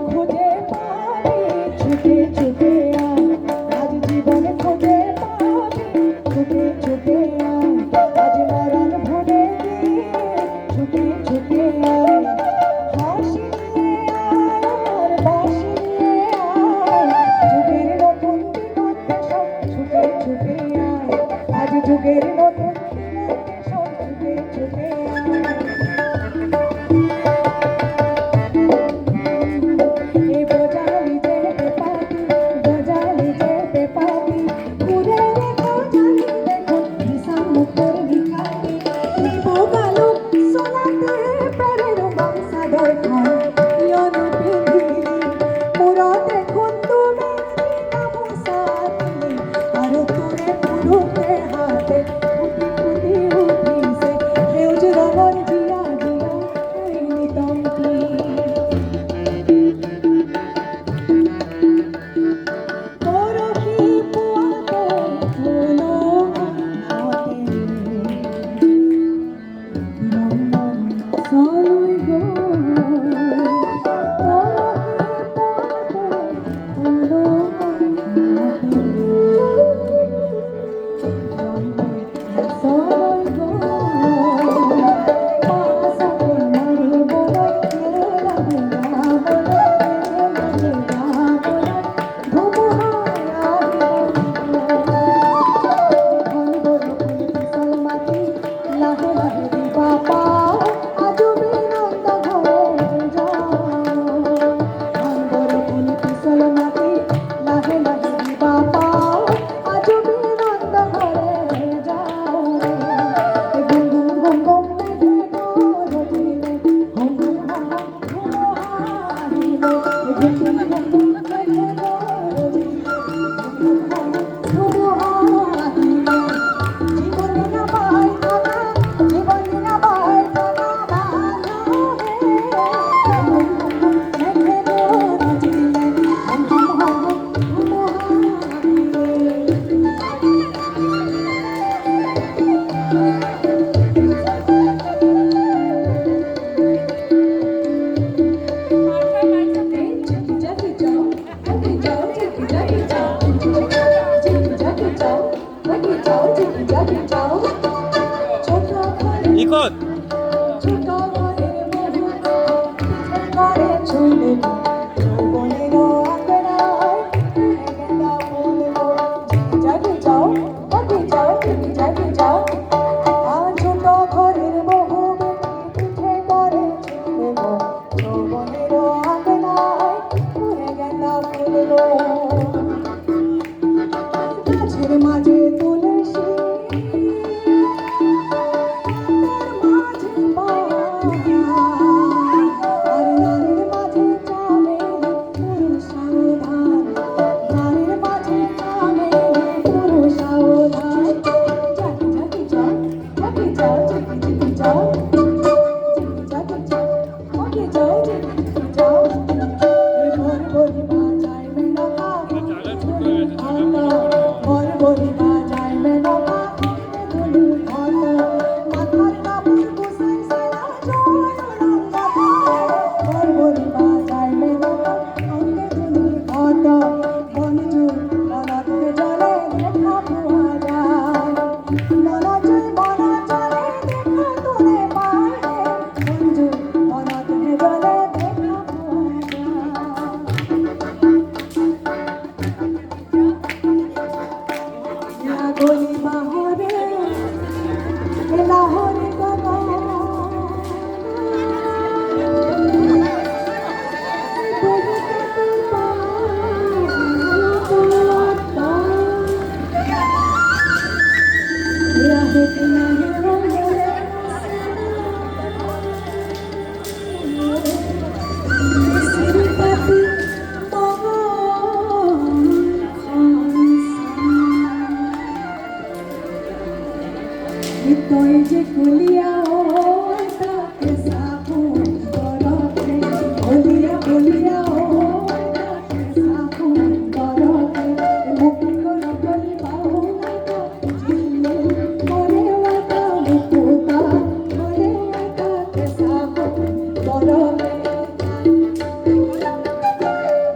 খুঁজে পাবি ছুটে ছুটে আয় আজ জীবন খুঁজে পাবি ছুটে ছুটে আয় আজ মরণ ভুলে গিয়ে ছুটে ছুটে আয় হাসি নিয়ে আয় আর বাঁশি নিয়ে আয় যুগের নতুন দিগন্তে সব ছুটে ছুটে আয় আজ যুগের নতুন দিগন্তে সব ছুটে ছুটে আয় এই বোঝালি যেতে পাবি বোঝালি যেতে পাবি ঘুরে রেখো জানি দেখো হিসাব মুক্তর ভিখারি নিবো কালো সোনাতে প্রেমের বংশধর খান ইয়নো পিন্ধিলি পুরা দেখুন তুমি গামোচা দিলি আরো তোরে পুরুতে হাতে ফুটি ফুটি উঠিছে সেউজ রঙৰ জিয়া জিয়া এই নিতম্বী পৰহি পুৱাতে ফুলো হাতে বিলম্বন চলৈ গ'ল পৰহি পুৱাতে ফুলো হাতে চলৈ গ'ল পাছতে মাৰিবলৈ নেলাগে গাবলৈ নেলাগে গাবলৈ ধুমুহাই আহিব পিছল মাটি লাহে লাহে দিবা পাওঁ আজো বিনন্দ ঘৰে যাওঁ বৰষুণ পিছল মাটি লাহে লাহে দিবা পাওঁ আজো বিনন্দ ঘৰে যাওঁ গুম গুম গুম গুম মেঘে গৰজিলে হুম হুম হুম হুম ধুমুহা আহিলে গুম গুম গুম গুম মেঘে গৰজিলে হুম হুম হুম ধুমুহা আহিলে জীবনে নাপায় থাকা জীবনে নাপায় থাকা মানুহে হুম হুম হুম মেঘে গৰজিলে হুম হুম হুম ধুমুহা আহিলে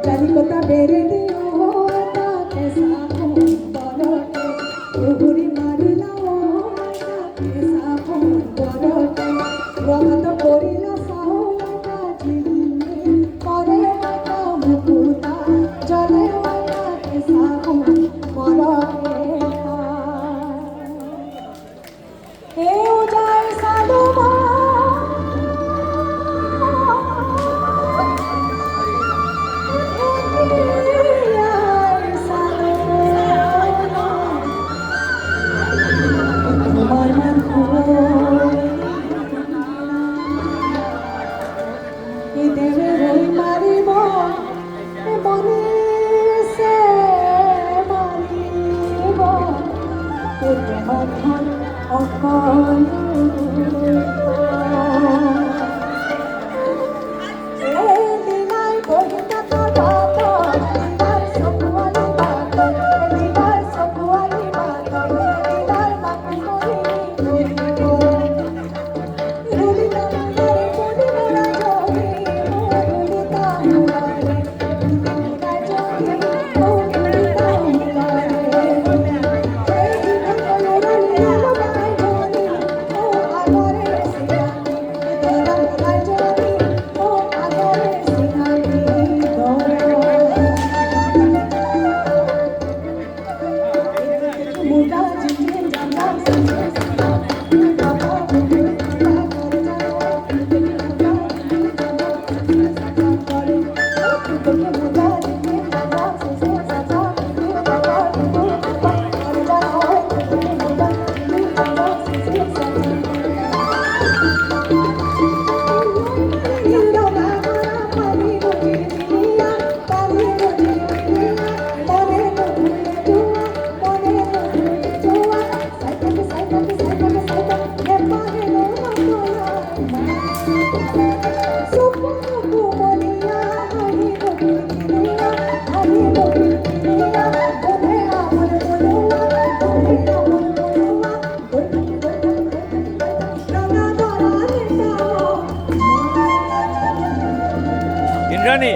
চালিকতা বেড়ে দিও তাকে সাবন বরকে উহুরি মারিলাও তাকে সাবন বরকে রগত করিল সাহকা ঝিলিমি করে মাতা মুকুতা জলে তাকে সাবন বরকে এও যায় সাধুমা इंद्राणी